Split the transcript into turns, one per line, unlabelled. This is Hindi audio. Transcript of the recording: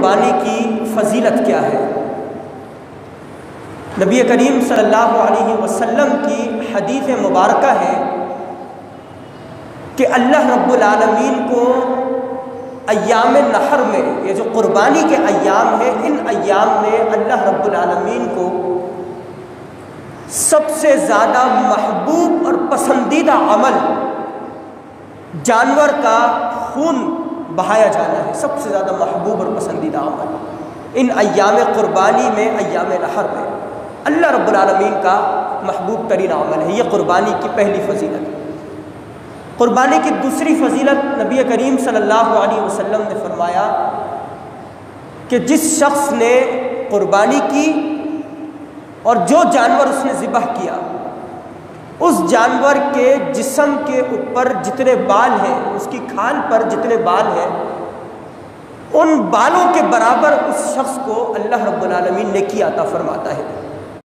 कुर्बानी की फ़जीलत क्या है। नबी करीम सल्लल्लाहु अलैहि वसल्लम की हदीस मुबारका है कि अल्लाह रब्बुल आलमीन को अय्याम नहर में, ये जो कुर्बानी के अय्याम है, इन अय्याम में अल्लाह रब्बुल आलमीन को सबसे ज़्यादा महबूब और पसंदीदा अमल जानवर का खून बहाया जाना है। सबसे ज़्यादा महबूब और पसंदीदा अमल इन अय्याम कुर्बानी में, अय्याम नहर में अल्लाह रब्बुल आलमीन का महबूब तरीन अमल है। ये कुर्बानी की पहली फजीलत है। कुर्बानी की दूसरी फजीलत नबी करीम सल्लल्लाहु अलैहि वसल्लम ने फरमाया कि जिस शख्स ने कुर्बानी की और जो जानवर उसने ज़िबह किया, उस जानवर के जिस्म के ऊपर जितने बाल हैं, उसकी खाल पर जितने बाल हैं, उन बालों के बराबर उस शख्स को अल्लाह रब्बुल आलमीन नेकी अता फरमाता है।